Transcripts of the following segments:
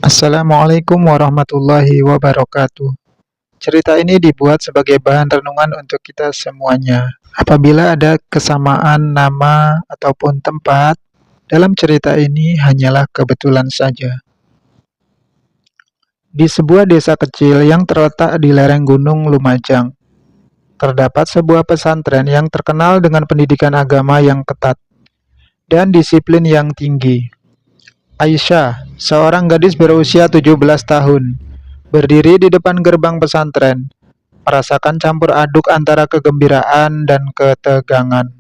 Assalamualaikum warahmatullahi wabarakatuh. Cerita ini dibuat sebagai bahan renungan untuk kita semuanya. Apabila ada kesamaan nama ataupun tempat, dalam cerita ini hanyalah kebetulan saja. Di sebuah desa kecil yang terletak di lereng Gunung Lumajang, terdapat sebuah pesantren yang terkenal dengan pendidikan agama yang ketat dan disiplin yang tinggi. Aisyah, seorang gadis berusia 17 tahun, berdiri di depan gerbang pesantren, merasakan campur aduk antara kegembiraan dan ketegangan.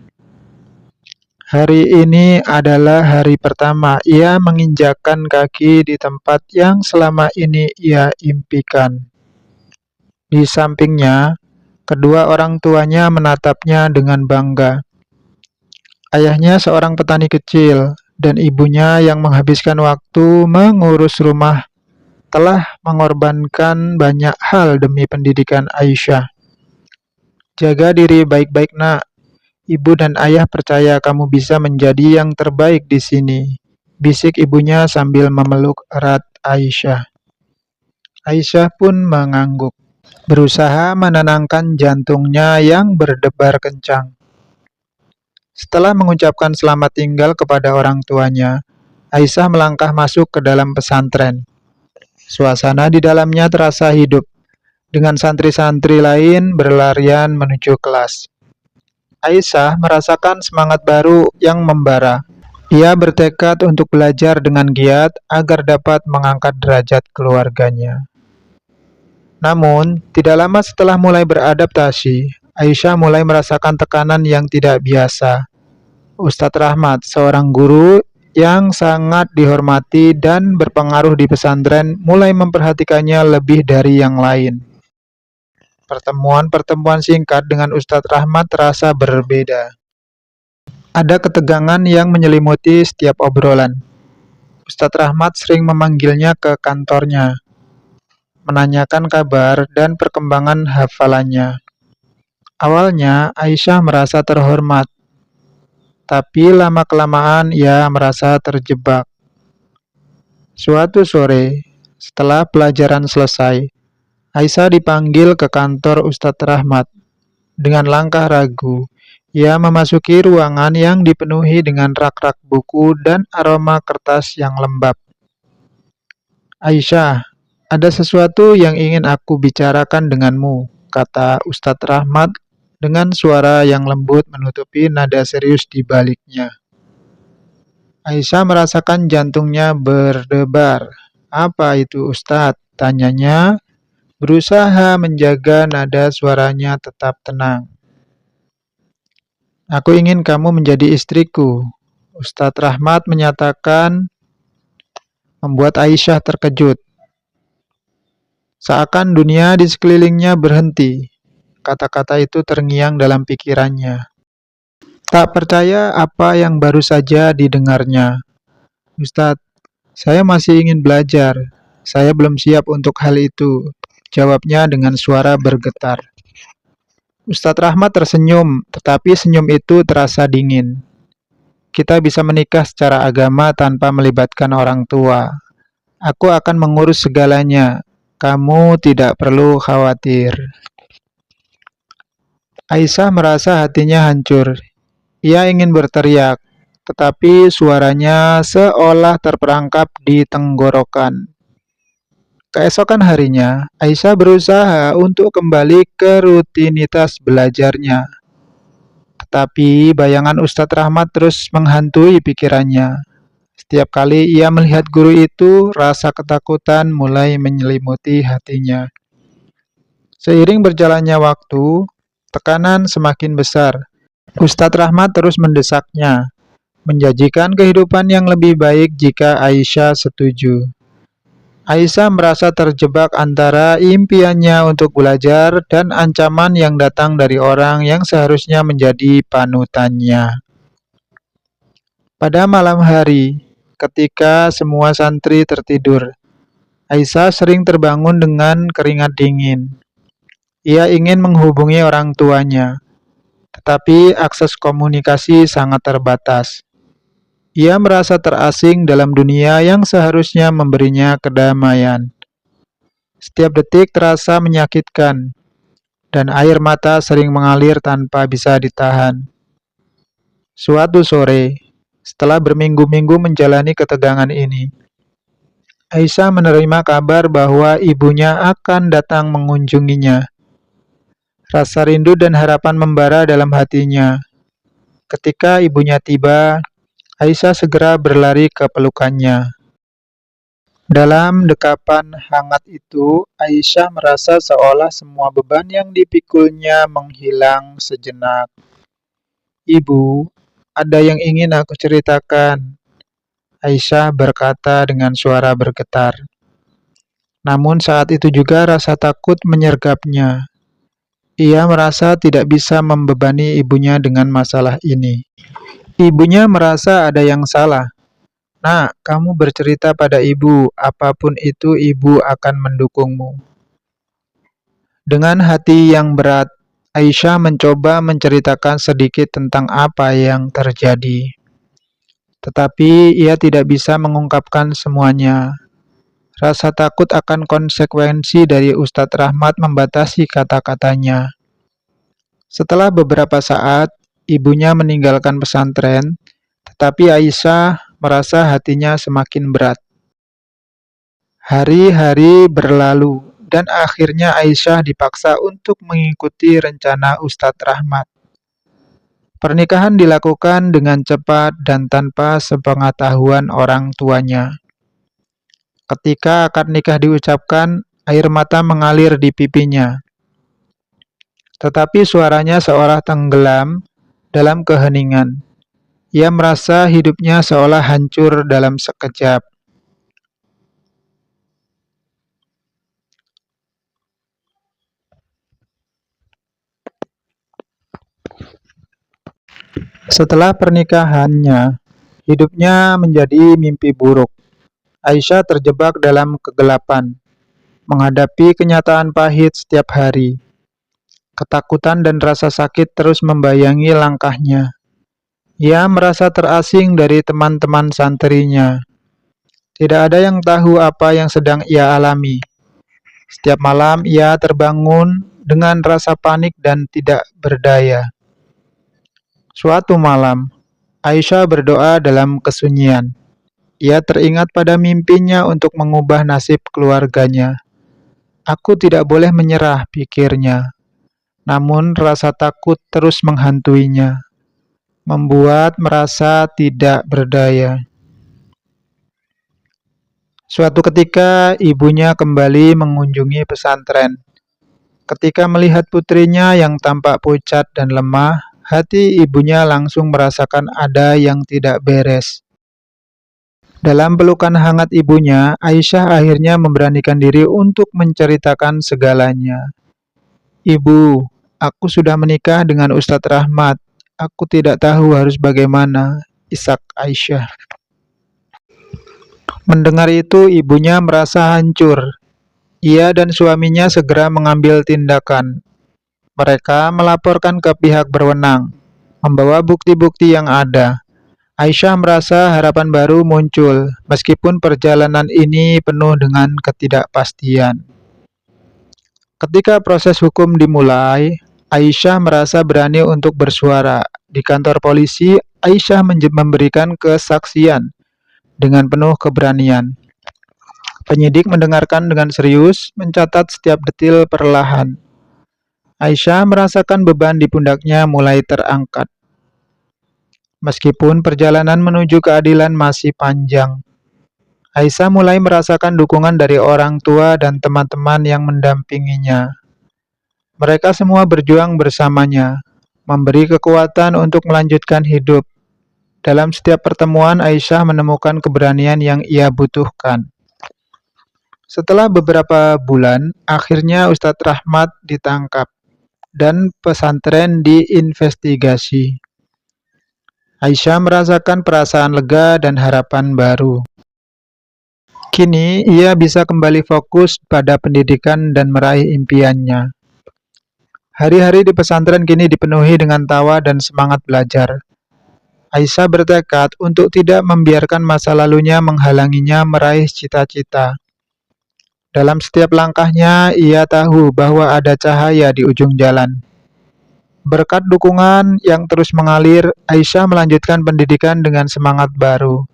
Hari ini adalah hari pertama ia menginjakkan kaki di tempat yang selama ini ia impikan. Di sampingnya, kedua orang tuanya menatapnya dengan bangga. Ayahnya seorang petani kecil, dan ibunya yang menghabiskan waktu mengurus rumah telah mengorbankan banyak hal demi pendidikan Aisyah. Jaga diri baik-baik, nak. Ibu dan ayah percaya kamu bisa menjadi yang terbaik di sini, bisik ibunya sambil memeluk erat Aisyah. Aisyah pun mengangguk, berusaha menenangkan jantungnya yang berdebar kencang. Setelah mengucapkan selamat tinggal kepada orang tuanya, Aisyah melangkah masuk ke dalam pesantren. Suasana di dalamnya terasa hidup, dengan santri-santri lain berlarian menuju kelas. Aisyah merasakan semangat baru yang membara. Ia bertekad untuk belajar dengan giat agar dapat mengangkat derajat keluarganya. Namun, tidak lama setelah mulai beradaptasi, Aisyah mulai merasakan tekanan yang tidak biasa. Ustadz Rahmat, seorang guru yang sangat dihormati dan berpengaruh di pesantren, mulai memperhatikannya lebih dari yang lain. Pertemuan-pertemuan singkat dengan Ustadz Rahmat terasa berbeda. Ada ketegangan yang menyelimuti setiap obrolan. Ustadz Rahmat sering memanggilnya ke kantornya, menanyakan kabar dan perkembangan hafalannya. Awalnya, Aisyah merasa terhormat, tapi lama-kelamaan ia merasa terjebak. Suatu sore, setelah pelajaran selesai, Aisyah dipanggil ke kantor Ustadz Rahmat. Dengan langkah ragu, ia memasuki ruangan yang dipenuhi dengan rak-rak buku dan aroma kertas yang lembab. Aisyah, ada sesuatu yang ingin aku bicarakan denganmu, kata Ustadz Rahmat dengan suara yang lembut menutupi nada serius di baliknya. Aisyah merasakan jantungnya berdebar. Apa itu, Ustadz? Tanyanya, berusaha menjaga nada suaranya tetap tenang. Aku ingin kamu menjadi istriku, Ustadz Rahmat menyatakan, membuat Aisyah terkejut. Seakan dunia di sekelilingnya berhenti. Kata-kata itu terngiang dalam pikirannya. Tak percaya apa yang baru saja didengarnya. Ustadz, saya masih ingin belajar. Saya belum siap untuk hal itu, jawabnya dengan suara bergetar. Ustadz Rahmat tersenyum, tetapi senyum itu terasa dingin. Kita bisa menikah secara agama tanpa melibatkan orang tua. Aku akan mengurus segalanya. Kamu tidak perlu khawatir. Aisyah merasa hatinya hancur. Ia ingin berteriak, tetapi suaranya seolah terperangkap di tenggorokan. Keesokan harinya, Aisyah berusaha untuk kembali ke rutinitas belajarnya. Tetapi bayangan Ustadz Rahmat terus menghantui pikirannya. Setiap kali ia melihat guru itu, rasa ketakutan mulai menyelimuti hatinya. Seiring berjalannya waktu, tekanan semakin besar. Ustadz Rahmat terus mendesaknya, menjanjikan kehidupan yang lebih baik jika Aisyah setuju. Aisyah merasa terjebak antara impiannya untuk belajar dan ancaman yang datang dari orang yang seharusnya menjadi panutannya. Pada malam hari, ketika semua santri tertidur, Aisyah sering terbangun dengan keringat dingin. Ia ingin menghubungi orang tuanya, tetapi akses komunikasi sangat terbatas. Ia merasa terasing dalam dunia yang seharusnya memberinya kedamaian. Setiap detik terasa menyakitkan, dan air mata sering mengalir tanpa bisa ditahan. Suatu sore, setelah berminggu-minggu menjalani ketegangan ini, Aisyah menerima kabar bahwa ibunya akan datang mengunjunginya. Rasa rindu dan harapan membara dalam hatinya. Ketika ibunya tiba, Aisyah segera berlari ke pelukannya. Dalam dekapan hangat itu, Aisyah merasa seolah semua beban yang dipikulnya menghilang sejenak. "Ibu, ada yang ingin aku ceritakan," Aisyah berkata dengan suara bergetar. Namun saat itu juga rasa takut menyergapnya. Ia merasa tidak bisa membebani ibunya dengan masalah ini. Ibunya merasa ada yang salah. "Nak, kamu bercerita pada ibu, apapun itu ibu akan mendukungmu." Dengan hati yang berat, Aisyah mencoba menceritakan sedikit tentang apa yang terjadi. Tetapi ia tidak bisa mengungkapkan semuanya. Rasa takut akan konsekuensi dari Ustadz Rahmat membatasi kata-katanya. Setelah beberapa saat, ibunya meninggalkan pesantren, tetapi Aisyah merasa hatinya semakin berat. Hari-hari berlalu, dan akhirnya Aisyah dipaksa untuk mengikuti rencana Ustadz Rahmat. Pernikahan dilakukan dengan cepat dan tanpa sepengetahuan orang tuanya. Ketika akad nikah diucapkan, air mata mengalir di pipinya. Tetapi suaranya seolah tenggelam dalam keheningan. Ia merasa hidupnya seolah hancur dalam sekejap. Setelah pernikahannya, hidupnya menjadi mimpi buruk. Aisyah terjebak dalam kegelapan, menghadapi kenyataan pahit setiap hari. Ketakutan dan rasa sakit terus membayangi langkahnya. Ia merasa terasing dari teman-teman santrinya. Tidak ada yang tahu apa yang sedang ia alami. Setiap malam ia terbangun dengan rasa panik dan tidak berdaya. Suatu malam, Aisyah berdoa dalam kesunyian. Ia teringat pada mimpinya untuk mengubah nasib keluarganya. "Aku tidak boleh menyerah," pikirnya. Namun rasa takut terus menghantuinya, membuat merasa tidak berdaya. Suatu ketika, ibunya kembali mengunjungi pesantren. Ketika melihat putrinya yang tampak pucat dan lemah, hati ibunya langsung merasakan ada yang tidak beres. Dalam pelukan hangat ibunya, Aisyah akhirnya memberanikan diri untuk menceritakan segalanya. "Ibu, aku sudah menikah dengan Ustadz Rahmat. Aku tidak tahu harus bagaimana," isak Aisyah. Mendengar itu, ibunya merasa hancur. Ia dan suaminya segera mengambil tindakan. Mereka melaporkan ke pihak berwenang, membawa bukti-bukti yang ada. Aisyah merasa harapan baru muncul, meskipun perjalanan ini penuh dengan ketidakpastian. Ketika proses hukum dimulai, Aisyah merasa berani untuk bersuara. Di kantor polisi, Aisyah memberikan kesaksian dengan penuh keberanian. Penyidik mendengarkan dengan serius, mencatat setiap detil perlahan. Aisyah merasakan beban di pundaknya mulai terangkat. Meskipun perjalanan menuju keadilan masih panjang, Aisyah mulai merasakan dukungan dari orang tua dan teman-teman yang mendampinginya. Mereka semua berjuang bersamanya, memberi kekuatan untuk melanjutkan hidup. Dalam setiap pertemuan, Aisyah menemukan keberanian yang ia butuhkan. Setelah beberapa bulan, akhirnya Ustadz Rahmat ditangkap dan pesantren diinvestigasi. Aisyah merasakan perasaan lega dan harapan baru. Kini, ia bisa kembali fokus pada pendidikan dan meraih impiannya. Hari-hari di pesantren kini dipenuhi dengan tawa dan semangat belajar. Aisyah bertekad untuk tidak membiarkan masa lalunya menghalanginya meraih cita-cita. Dalam setiap langkahnya, ia tahu bahwa ada cahaya di ujung jalan. Berkat dukungan yang terus mengalir, Aisyah melanjutkan pendidikan dengan semangat baru.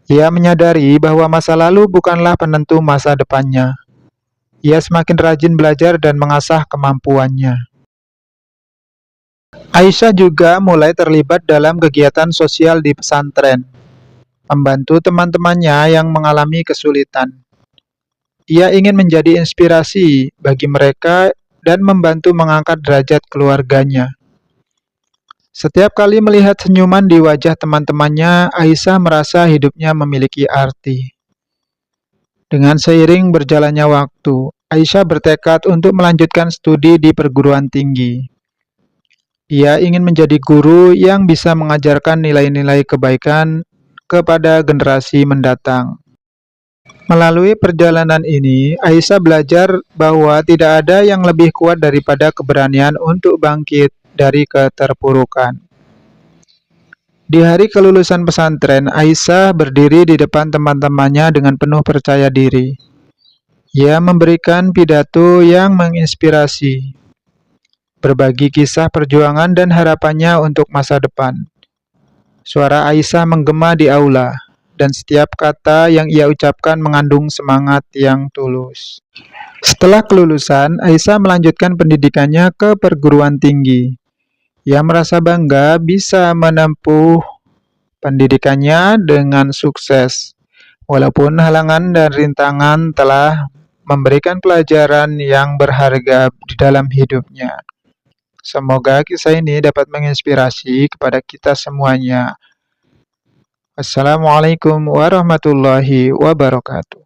Ia menyadari bahwa masa lalu bukanlah penentu masa depannya. Ia semakin rajin belajar dan mengasah kemampuannya. Aisyah juga mulai terlibat dalam kegiatan sosial di pesantren, membantu teman-temannya yang mengalami kesulitan. Ia ingin menjadi inspirasi bagi mereka dan membantu mengangkat derajat keluarganya. Setiap kali melihat senyuman di wajah teman-temannya, Aisyah merasa hidupnya memiliki arti. Dengan seiring berjalannya waktu, Aisyah bertekad untuk melanjutkan studi di perguruan tinggi. Ia ingin menjadi guru yang bisa mengajarkan nilai-nilai kebaikan kepada generasi mendatang. Melalui perjalanan ini, Aisyah belajar bahwa tidak ada yang lebih kuat daripada keberanian untuk bangkit dari keterpurukan. Di hari kelulusan pesantren, Aisyah berdiri di depan teman-temannya dengan penuh percaya diri. Ia memberikan pidato yang menginspirasi, berbagi kisah perjuangan dan harapannya untuk masa depan. Suara Aisyah menggema di aula, dan setiap kata yang ia ucapkan mengandung semangat yang tulus. Setelah kelulusan, Aisyah melanjutkan pendidikannya ke perguruan tinggi. Ia merasa bangga bisa menempuh pendidikannya dengan sukses, walaupun halangan dan rintangan telah memberikan pelajaran yang berharga di dalam hidupnya. Semoga kisah ini dapat menginspirasi kepada kita semuanya. Wassalamualaikum warahmatullahi wabarakatuh.